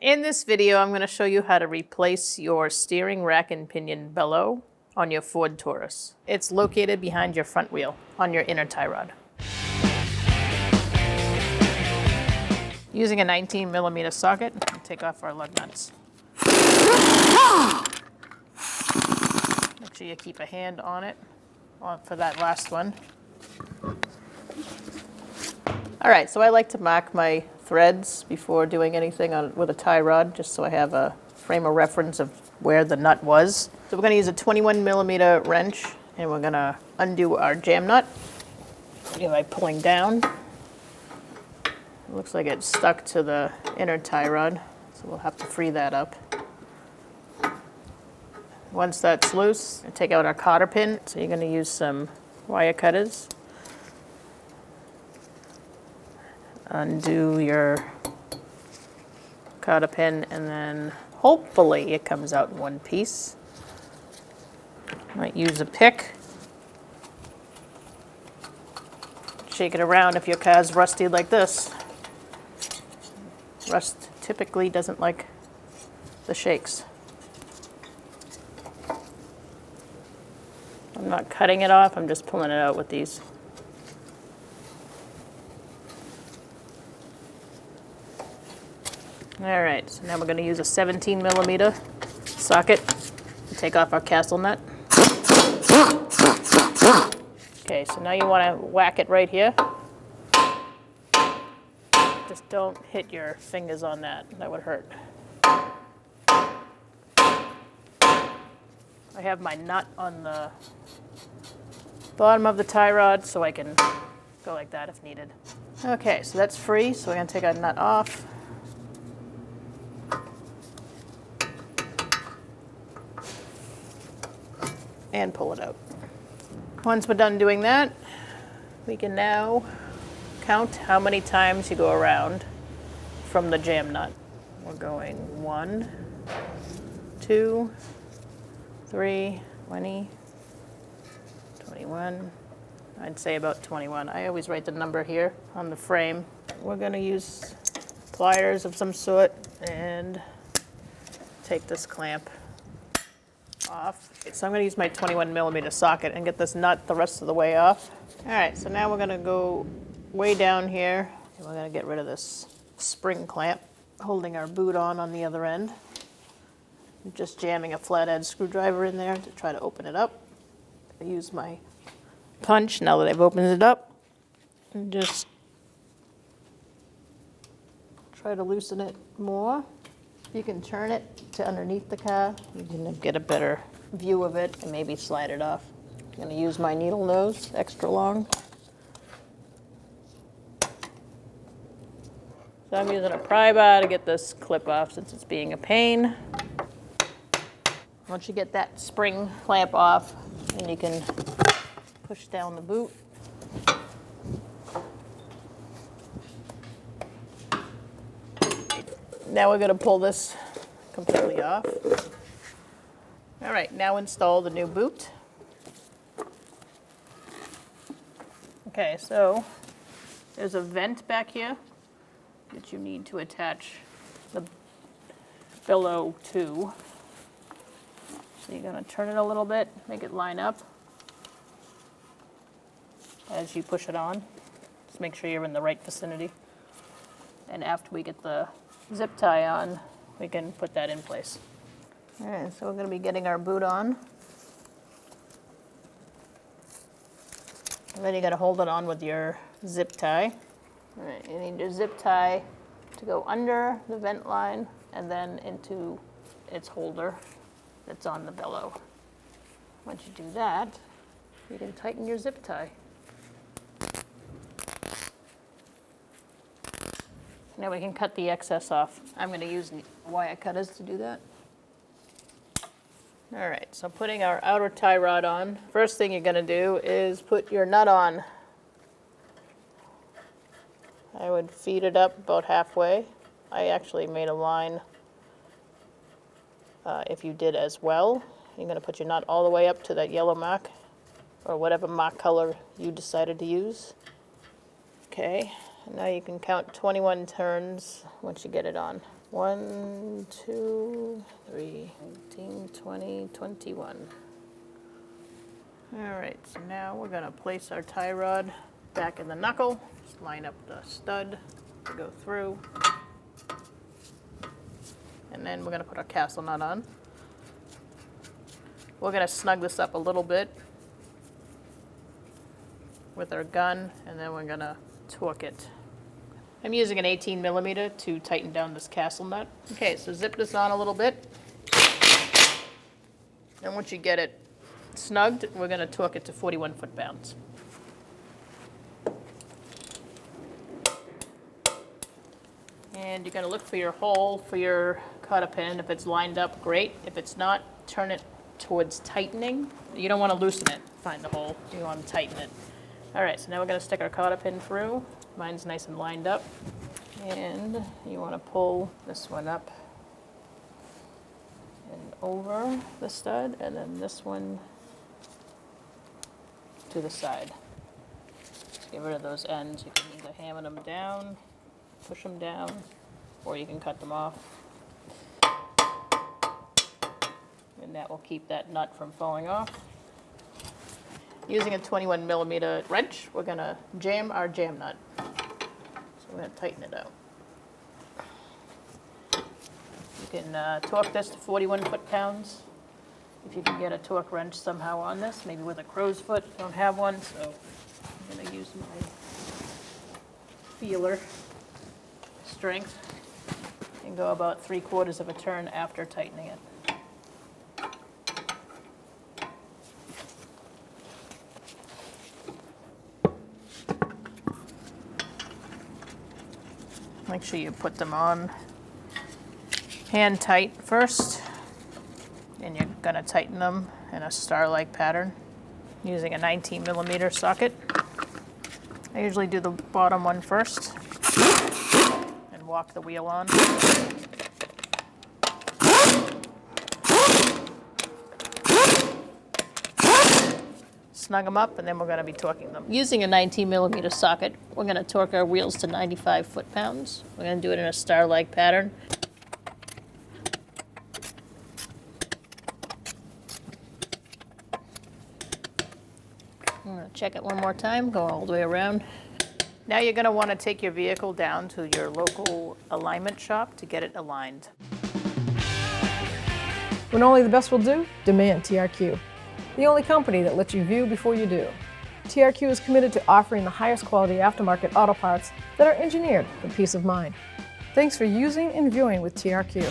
In this video, I'm going to show you how to replace your steering rack and pinion bellow on your Ford Taurus. It's located behind your front wheel on your inner tie rod. Using a 19mm socket, we'll take off our lug nuts. Make sure you keep a hand on it for that last one. All right, so I like to mark my threads before doing anything with a tie rod, just so I have a frame of reference of where the nut was. So we're going to use a 21mm wrench, and we're going to undo our jam nut by pulling down. It looks like it's stuck to the inner tie rod, so we'll have to free that up. Once that's loose, take out our cotter pin. So you're going to use some wire cutters. Undo your cotter pin, and then hopefully it comes out in one piece. Might use a pick. Shake it around if your car's rusty like this. Rust typically doesn't like the shakes. I'm not cutting it off, I'm just pulling it out with these. All right, so now we're going to use a 17mm socket to take off our castle nut. Okay, so now you want to whack it right here. Just don't hit your fingers on that, that would hurt. I have my nut on the bottom of the tie rod, so I can go like that if needed. Okay, so that's free, so we're going to take our nut off. And pull it out. Once we're done doing that, we can now count how many times you go around from the jam nut. We're going 1, 2, 3, 20, 21. I'd say about 21. I always write the number here on the frame. We're going to use pliers of some sort and take this clamp off. So I'm going to use my 21mm socket and get this nut the rest of the way off. All right, so now we're going to go way down here, and we're going to get rid of this spring clamp holding our boot on the other end. I'm just jamming a flathead screwdriver in there to try to open it up. I use my punch now that I've opened it up, and just try to loosen it more. You can turn it to underneath the car. You can get a better view of it and maybe slide it off. I'm going to use my needle nose, extra long. So I'm using a pry bar to get this clip off since it's being a pain. Once you get that spring clamp off, then you can push down the boot. Now we're going to pull this completely off. All right, now install the new boot. Okay, so there's a vent back here that you need to attach the bellow to. So you're going to turn it a little bit, make it line up as you push it on. Just make sure you're in the right vicinity. And after we get the zip tie on, we can put that in place. All right, so we're going to be getting our boot on. And then you're going to hold it on with your zip tie. All right, you need your zip tie to go under the vent line and then into its holder that's on the bellow. Once you do that, you can tighten your zip tie. Now we can cut the excess off. I'm going to use wire cutters to do that. All right, so putting our outer tie rod on. First thing you're going to do is put your nut on. I would feed it up about halfway. I actually made a line. If you did as well, you're going to put your nut all the way up to that yellow mark, or whatever mark color you decided to use. Okay. Now you can count 21 turns once you get it on. 1, 2, 3, 18, 20, 21. All right, so now we're gonna place our tie rod back in the knuckle. Just line up the stud to go through. And then we're gonna put our castle nut on. We're gonna snug this up a little bit with our gun, and then we're gonna torque it. I'm using an 18mm to tighten down this castle nut. Okay, so zip this on a little bit. And once you get it snugged, we're gonna torque it to 41 foot-pounds. And you're gonna look for your hole for your cotter pin. If it's lined up, great. If it's not, turn it towards tightening. You don't wanna loosen it, find the hole. You wanna tighten it. All right, so now we're gonna stick our cotter pin through. Mine's nice and lined up. And you wanna pull this one up and over the stud, and then this one to the side. Just get rid of those ends. You can either hammer them down, push them down, or you can cut them off. And that will keep that nut from falling off. Using a 21mm wrench, we're gonna jam our jam nut. So we're gonna tighten it out. You can torque this to 41 foot-pounds. If you can get a torque wrench somehow on this, maybe with a crow's foot. Don't have one, so I'm gonna use my feeler strength and go about 3/4 of a turn after tightening it. Make sure you put them on hand tight first, and you're gonna tighten them in a star-like pattern using a 19mm socket. I usually do the bottom one first and walk the wheel on. Snug them up, and then we're gonna be torquing them. Using a 19mm socket, we're gonna torque our wheels to 95 foot-pounds. We're gonna do it in a star-like pattern. I'm gonna check it one more time, go all the way around. Now you're gonna wanna take your vehicle down to your local alignment shop to get it aligned. When only the best will do, demand TRQ. The only company that lets you view before you do. TRQ is committed to offering the highest quality aftermarket auto parts that are engineered for peace of mind. Thanks for using and viewing with TRQ.